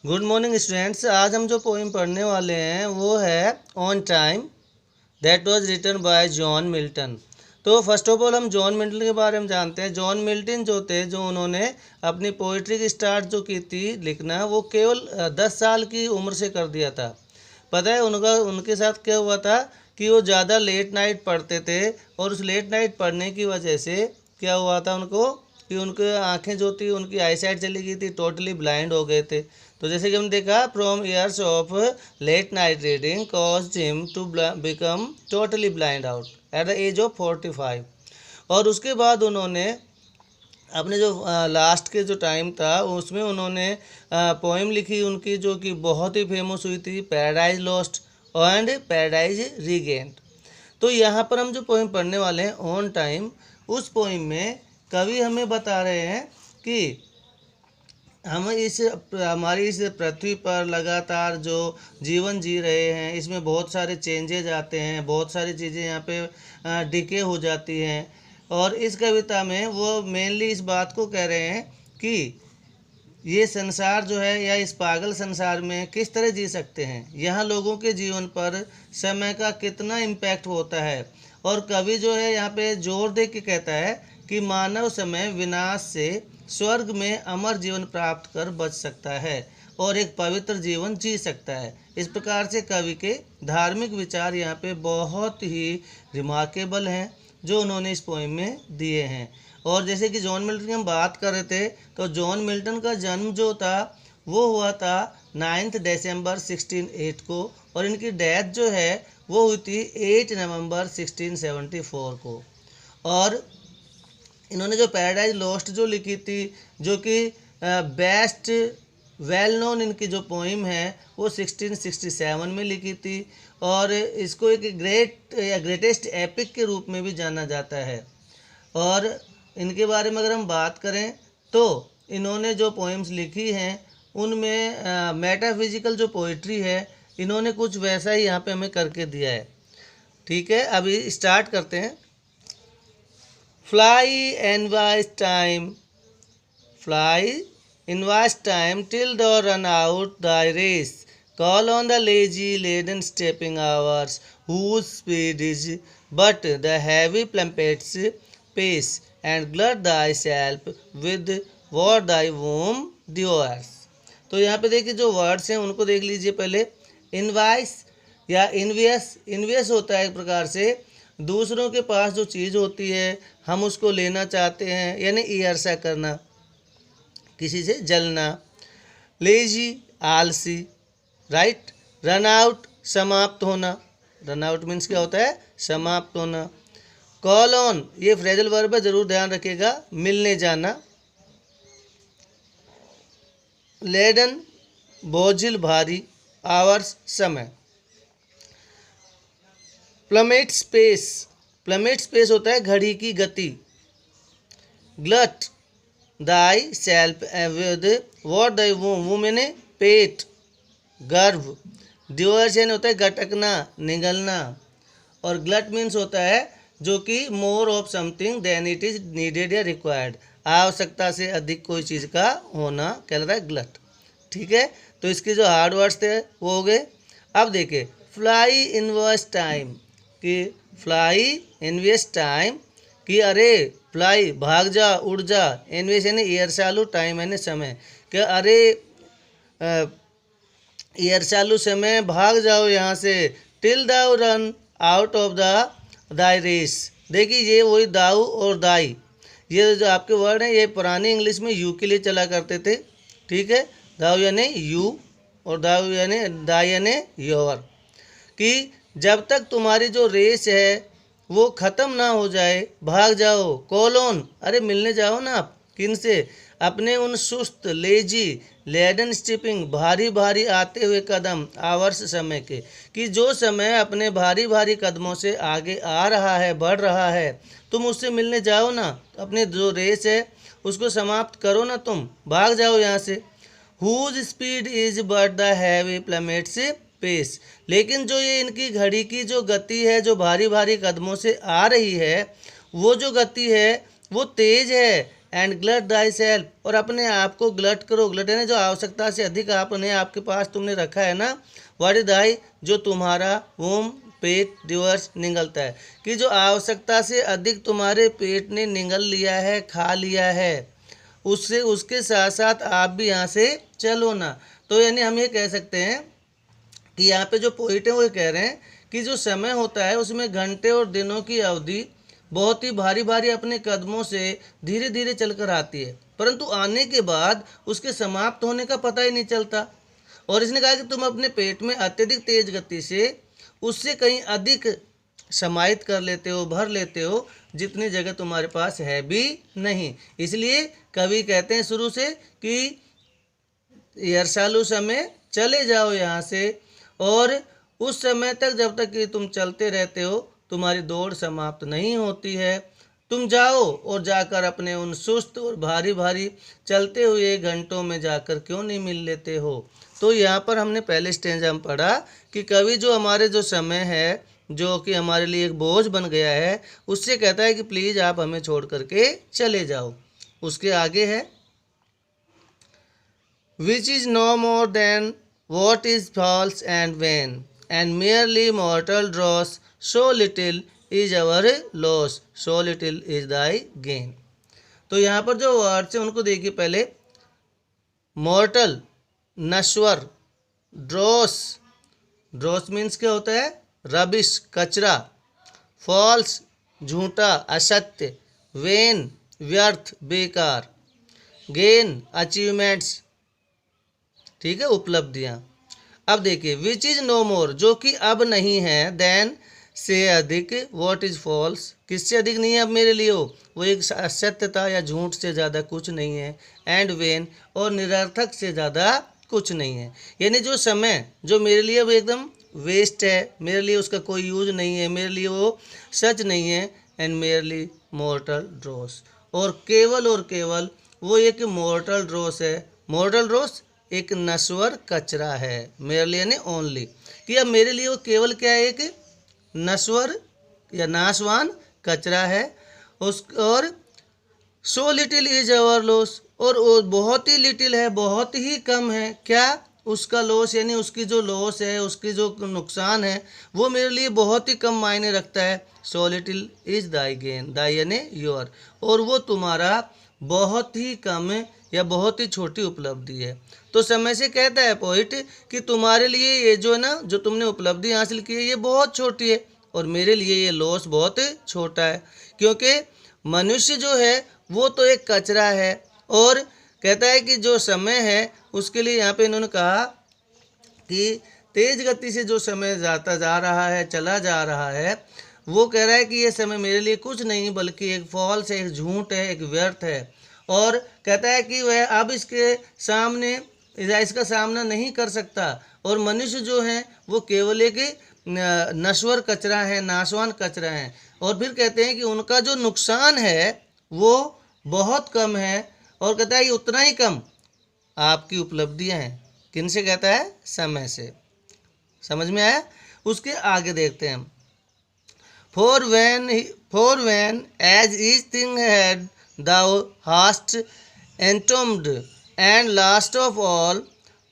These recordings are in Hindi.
Good morning students. आज हम जो पोइम पढ़ने वाले हैं वो है on time, that was written by John Milton. तो फर्स्ट ऑफ ऑल हम जॉन मिल्टन के बारे में जानते हैं। जॉन मिल्टन जो थे, जो उन्होंने अपनी पोइट्री की स्टार्ट जो की थी लिखना, वो केवल 10 साल की उम्र से कर दिया था। पता है उनके साथ क्या हुआ था कि वो ज़्यादा लेट नाइट पढ़ते थे, और उस लेट नाइट पढ़ने की वजह से क्या हुआ था उनको कि उनकी आंखें जो थी, उनकी आईसाइट चली गई थी, टोटली ब्लाइंड हो गए थे। तो जैसे कि हमने देखा, from years of late night reading caused him to become totally blind out at the age of 45। और उसके बाद उन्होंने अपने जो लास्ट के जो टाइम था उसमें उन्होंने पोएम लिखी उनकी, जो कि बहुत ही फेमस हुई थी, paradise lost and paradise regained. तो यहाँ पर हम जो पोएम पढ़ने वाले हैं ऑन टाइम, उस पोएम में कवि हमें बता रहे हैं कि हम हमारी इस पृथ्वी पर लगातार जो जीवन जी रहे हैं, इसमें बहुत सारे चेंजेज आते हैं, बहुत सारी चीज़ें यहाँ पे डिके हो जाती हैं। और इस कविता में वो मेनली इस बात को कह रहे हैं कि ये संसार जो है, या इस पागल संसार में किस तरह जी सकते हैं, यहाँ लोगों के जीवन पर समय का कितना इम्पैक्ट होता है। और कवि जो है यहाँ पे जोर दे के कहता है कि मानव समय विनाश से स्वर्ग में अमर जीवन प्राप्त कर बच सकता है और एक पवित्र जीवन जी सकता है। इस प्रकार से कवि के धार्मिक विचार यहाँ पे बहुत ही रिमार्केबल हैं, जो उन्होंने इस पोएम में दिए हैं। और जैसे कि जॉन मिल्टन की हम बात कर रहे थे, तो जॉन मिल्टन का जन्म जो था वो हुआ था 9 दिसंबर 1608 को, और इनकी डेथ जो है वो हुई थी 8 नवंबर 1674 को। और इन्होंने जो पैराडाइज लॉस्ट जो लिखी थी, जो कि बेस्ट वेल नोन इनकी जो पोइम है, वो 1667 में लिखी थी। और इसको एक ग्रेट या ग्रेटेस्ट एपिक के रूप में भी जाना जाता है। और इनके बारे में अगर हम बात करें तो इन्होंने जो पोइम्स लिखी हैं उनमें मेटाफिजिकल जो पोइट्री है, इन्होंने कुछ वैसा ही यहाँ पे हमें करके दिया है। ठीक है, अभी स्टार्ट करते हैं। Fly in vast time, fly in vast time till thou run out thy race. Call on the lazy laden stepping hours, whose speed is but the heavy plummet's pace, and glut thyself with what thy womb devours. तो यहाँ पे देखिए जो वर्ड्स हैं उनको देख लीजिए पहले। इनवाइस या इन्वियस, इन्वियस होता है एक प्रकार से दूसरों के पास जो चीज़ होती है हम उसको लेना चाहते हैं, यानी ईर्ष्या करना, किसी से जलना। लेजी आलसी, राइट। रन आउट समाप्त होना, रन आउट मीन्स क्या होता है, समाप्त होना। कॉल ऑन, ये फ्रेजल वर्ब है, जरूर ध्यान रखिएगा, मिलने जाना। लेडन बोझिल भारी, आवर्स समय। प्लमेट स्पेस, प्लमेट स्पेस होता है घड़ी की गति। Glut thyself with what thy womb मैंने पेट, गर्भ। डिवर्शन होता है गटकना, निगलना। और ग्लट मीन्स होता है जो कि more of something than it is needed या रिक्वायर्ड, आवश्यकता से अधिक कोई चीज़ का होना कहलाता है ग्लट। ठीक है, तो इसके जो हार्ड वर्ड्स थे वो हो गए। अब देखिए, फ्लाई इनवर्स टाइम, कि फ्लाई इनवेस्ट टाइम, कि अरे फ्लाई भाग जा, उड़ जा। इनवेस्ट यानी ईर्ष्यालु, टाइम यानी समय, कि अरे ईर्ष्यालु समय, भाग जाओ यहाँ से। Till thou run out of the thy race. देखिए ये वही दाऊ और दाई, ये जो आपके वर्ड हैं ये पुरानी इंग्लिश में यू के लिए चला करते थे। ठीक है, दाऊ यानी यू और दाऊ यानी दाई यानी योर, कि जब तक तुम्हारी जो रेस है वो ख़त्म ना हो जाए, भाग जाओ। कॉलोन, अरे मिलने जाओ ना आप, किन से, अपने उन सुस्त लेजी लेडन स्टिपिंग, भारी भारी आते हुए कदम, आवर्स समय के, कि जो समय अपने भारी भारी कदमों से आगे आ रहा है, बढ़ रहा है, तुम उससे मिलने जाओ ना। अपने जो रेस है उसको समाप्त करो ना, तुम भाग जाओ यहाँ से। Whose speed is but the heavy plummet's pace, लेकिन जो ये इनकी घड़ी की जो गति है, जो भारी भारी कदमों से आ रही है, वो जो गति है वो तेज है, एंड ग्लट दाई सेल्फ, और अपने आप को ग्लट करो। ग्लट है ना जो आवश्यकता से अधिक आपने आपके पास तुमने रखा है ना। व्हाट इज दाई, जो तुम्हारा वोम पेट डिवर्स निगलता है, कि जो आवश्यकता से अधिक तुम्हारे पेट ने निगल लिया है, खा लिया है, उससे उसके साथ साथ आप भी यहाँ से चलो ना। तो यानी हम ये कह सकते हैं कि यहाँ पे जो पोइट है वो कह रहे हैं कि जो समय होता है उसमें घंटे और दिनों की अवधि बहुत ही भारी भारी अपने कदमों से धीरे धीरे चलकर आती है, परंतु आने के बाद उसके समाप्त होने का पता ही नहीं चलता। और इसने कहा कि तुम अपने पेट में अत्यधिक तेज गति से उससे कहीं अधिक समाहित कर लेते हो, भर लेते हो, जितनी जगह तुम्हारे पास है भी नहीं। इसलिए कवि कहते हैं शुरू से कि यरसालू समय चले जाओ यहाँ से, और उस समय तक जब तक कि तुम चलते रहते हो तुम्हारी दौड़ समाप्त नहीं होती है। तुम जाओ और जाकर अपने उन सुस्त और भारी भारी चलते हुए घंटों में जाकर क्यों नहीं मिल लेते हो। तो यहाँ पर हमने पहले स्टेंज हम पढ़ा कि कवि जो हमारे जो समय है जो कि हमारे लिए एक बोझ बन गया है, उससे कहता है कि प्लीज़ आप हमें छोड़ करके चले जाओ। उसके आगे है which is no more than what is false and vain, and merely mortal dross, so little is our loss, so little is thy gain। तो यहाँ पर जो वर्ड्स हैं उनको देखिए पहले। मॉर्टल नश्वर, ड्रॉस, ड्रॉस मीन्स क्या होता है, रबिश कचरा, फॉल्स झूठा असत्य, वेन व्यर्थ बेकार, गेन अचीवमेंट्स, ठीक है उपलब्धियां। अब देखिए विच इज नो मोर, जो कि अब नहीं है, देन से अधिक, व्हाट इज फॉल्स, किससे अधिक नहीं है अब मेरे लिए वो एक असत्यता या झूठ से ज़्यादा कुछ नहीं है, एंड वेन, और निरर्थक से ज़्यादा कुछ नहीं है। यानी जो समय जो मेरे लिए वो एकदम वेस्ट है, मेरे लिए उसका कोई यूज नहीं है, मेरे लिए वो सच नहीं है, एंड मेरली मॉर्टल ड्रॉस, और केवल वो एक मॉर्टल ड्रॉस है। मॉर्टल ड्रॉस एक नश्वर कचरा है, मेरे लिए नहीं ओनली, कि अब मेरे लिए वो केवल क्या है, एक नश्वर या नाशवान कचरा है उस, और सो लिटिल इज अवर लॉस, और वो बहुत ही लिटिल है, बहुत ही कम है क्या उसका लॉस, यानी उसकी जो लॉस है, उसकी जो नुकसान है वो मेरे लिए बहुत ही कम मायने रखता है। So little is thy gain, thy यानी योर, और वो तुम्हारा बहुत ही कम या बहुत ही छोटी उपलब्धि है। तो समय से कहता है पोइट कि तुम्हारे लिए ये जो है ना, जो तुमने उपलब्धि हासिल की है ये बहुत छोटी है, और मेरे लिए ये लॉस बहुत छोटा है, क्योंकि मनुष्य जो है वो तो एक कचरा है। और कहता है कि जो समय है उसके लिए यहाँ पे इन्होंने कहा कि तेज गति से जो समय जाता जा रहा है, चला जा रहा है, वो कह रहा है कि ये समय मेरे लिए कुछ नहीं बल्कि एक फॉल्स है, एक झूठ है, एक व्यर्थ है। और कहता है कि वह अब इसके सामने इसका सामना नहीं कर सकता, और मनुष्य जो है वो केवल एक नश्वर कचरा है, नाशवान कचरा है। और फिर कहते हैं कि उनका जो नुकसान है वो बहुत कम है, और कहता है कि उतना ही कम आपकी उपलब्धियां हैं। किन से कहता है, समय से। समझ में आया। उसके आगे देखते हैं। For when as each thing had thou hast entombed, and last of all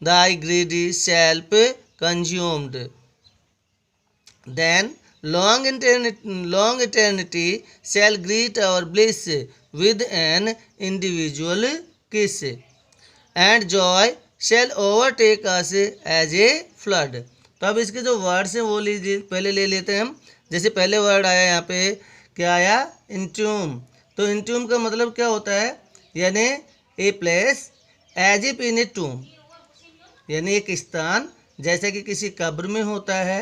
thy greedy self consumed, then long eternity shall greet our bliss with an individual kiss, and joy shall overtake us as a flood। तो अब इसके जो वर्ड्स हैं वो लीजिए, पहले ले लेते हैं हम। जैसे पहले वर्ड आया यहाँ पे, क्या आया, इंट्यूम। तो इंट्यूम का मतलब क्या होता है, यानी a place as if in a tomb, यानी एक स्थान जैसे कि किसी कब्र में होता है,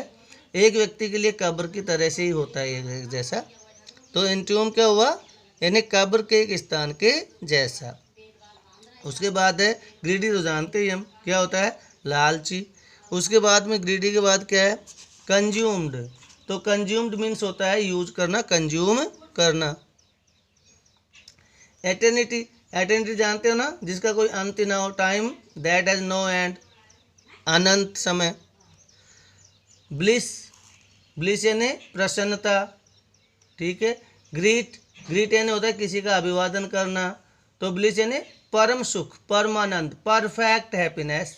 एक व्यक्ति के लिए कब्र की तरह से ही होता है ये जैसा। तो इंट्यूम क्या हुआ, यानी कब्र के एक स्थान के जैसा। उसके बाद है ग्रीडी, तो जानते ही हम क्या होता है, लालची। उसके बाद में ग्रीडी के बाद क्या है, कंज्यूम्ड। तो कंज्यूम्ड मीन्स होता है यूज करना, कंज्यूम करना। एटर्निटी, एटर्निटी जानते हो ना, जिसका कोई अंत ना हो, time that has no end, अनंत समय। ब्लिस, ब्लिस यानी प्रसन्नता, ठीक है। ग्रीट, ग्रीट यानी होता है किसी का अभिवादन करना। तो ब्लिस यानी परम सुख, परमानंद, परफेक्ट हैप्पीनेस।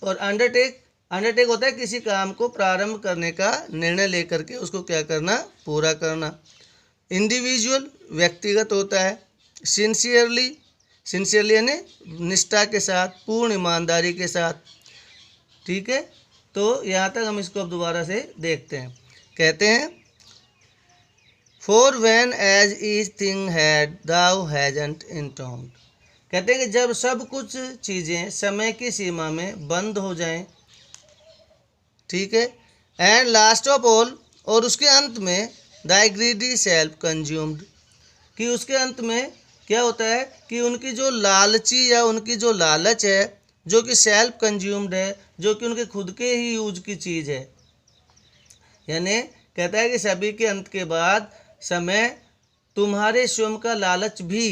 और अंडरटेक होता है किसी काम को प्रारंभ करने का निर्णय लेकर के उसको क्या करना, पूरा करना। इंडिविजुअल व्यक्तिगत होता है। सिंसियरली यानी निष्ठा के साथ, पूर्ण ईमानदारी के साथ। ठीक है, तो यहाँ तक हम इसको अब दोबारा से देखते हैं। कहते हैं for when as each thing had thou hasn't entombed. कहते हैं कि जब सब कुछ चीज़ें समय की सीमा में बंद हो जाएं, ठीक है, एंड लास्ट ऑफ ऑल, और उसके अंत में दाई ग्रीडी सेल्फ कंज्यूम्ड, कि उसके अंत में क्या होता है कि उनकी जो लालची या उनकी जो लालच है, जो कि सेल्फ कंज्यूम्ड है, जो कि उनके खुद के ही यूज की चीज़ है। यानी कहता है कि सभी के अंत के बाद समय तुम्हारे स्वयं का लालच भी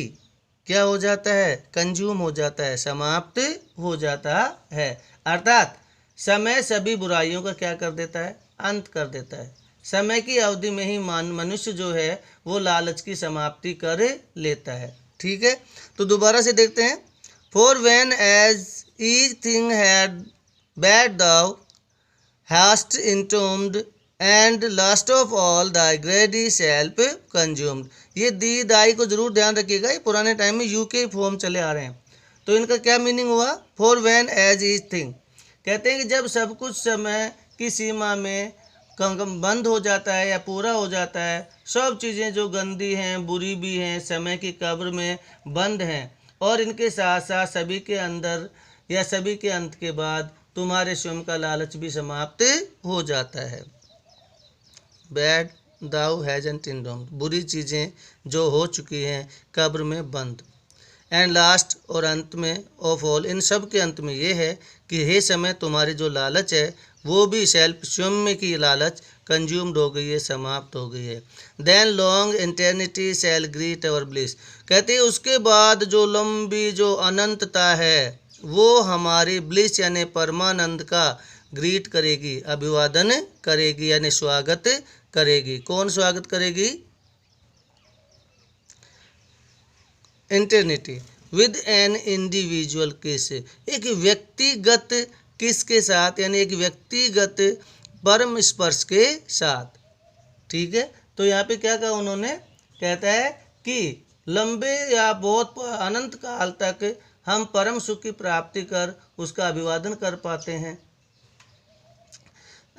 क्या हो जाता है, कंज्यूम हो जाता है, समाप्त हो जाता है। अर्थात समय सभी बुराइयों का क्या कर देता है, अंत कर देता है। समय की अवधि में ही मनुष्य जो है वो लालच की समाप्ति कर लेता है। ठीक है, तो दोबारा से देखते हैं। For when as each thing had bad thou hast entombed and last of all thy greedy self consumed। ये दी दाई को जरूर ध्यान रखिएगा, ये पुराने टाइम में यू के फॉर्म चले आ रहे हैं। तो इनका क्या मीनिंग हुआ, for when as each thing, कहते हैं कि जब सब कुछ समय की सीमा में बंद हो जाता है या पूरा हो जाता है, सब चीज़ें जो गंदी हैं, बुरी भी हैं, समय की कब्र में बंद हैं, और इनके साथ साथ सभी के अंदर या सभी के अंत के बाद तुम्हारे स्वयं का लालच भी समाप्त हो जाता है। बैड दाउ हैजंट इनडोम्ड, बुरी चीज़ें जो हो चुकी हैं कब्र में बंद। एंड लास्ट, और अंत में, ऑफ ऑल, इन सब के अंत में ये है कि हे समय तुम्हारी जो लालच है वो भी सेल्फ स्वयं में की लालच कंज्यूम्ड हो गई है, समाप्त हो गई है। देन लॉन्ग इंटर्निटी शैल ग्रीट अवर ब्लिस, कहते हैं उसके बाद जो लंबी जो अनंतता है वो हमारी ब्लिस यानी परमानंद का ग्रीट करेगी, अभिवादन करेगी, यानी स्वागत करेगी। कौन स्वागत करेगी, इंटर्निटी विद एन इंडिविजुअल किस, एक व्यक्तिगत किस के साथ, यानी एक व्यक्तिगत परम स्पर्श के साथ। ठीक है, तो यहाँ पे क्या कहा उन्होंने, कहता है कि लंबे या बहुत अनंत काल तक हम परम सुख की प्राप्ति कर उसका अभिवादन कर पाते हैं।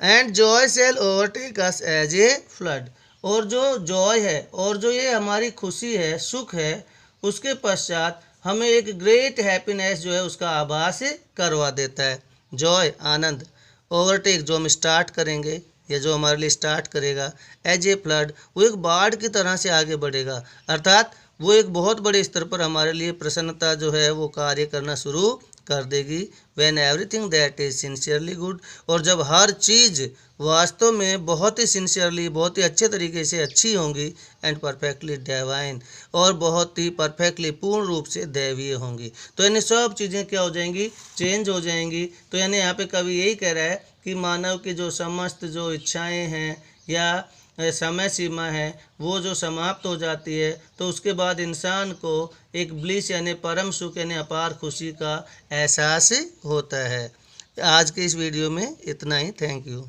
And joy shall overtake us as a flood, और जो जॉय है और जो ये हमारी खुशी है, सुख है, उसके पश्चात हमें एक ग्रेट हैप्पीनेस जो है उसका आभास करवा देता है। जॉय आनंद, ओवरटेक जो हम स्टार्ट करेंगे या जो हमारे लिए स्टार्ट करेगा, एज ए फ्लड वो एक बाढ़ की तरह से आगे बढ़ेगा, अर्थात वो एक बहुत बड़े स्तर पर हमारे लिए प्रसन्नता जो है वो कार्य करना शुरू कर देगी। When everything that is sincerely good, और जब हर चीज़ वास्तव में बहुत ही सिंसियरली, बहुत ही अच्छे तरीके से अच्छी होंगी, एंड परफेक्टली डिवाइन, और बहुत ही परफेक्टली पूर्ण रूप से दैवीय होंगी, तो यानी सब चीज़ें क्या हो जाएंगी, चेंज हो जाएंगी। तो यानी यहाँ पे कवि यही कह रहा है कि मानव की जो समस्त जो इच्छाएँ हैं या समय सीमा है वो जो समाप्त हो जाती है, तो उसके बाद इंसान को एक ब्लिस यानी परम सुख यानी अपार खुशी का एहसास होता है। आज के इस वीडियो में इतना ही। Thank you.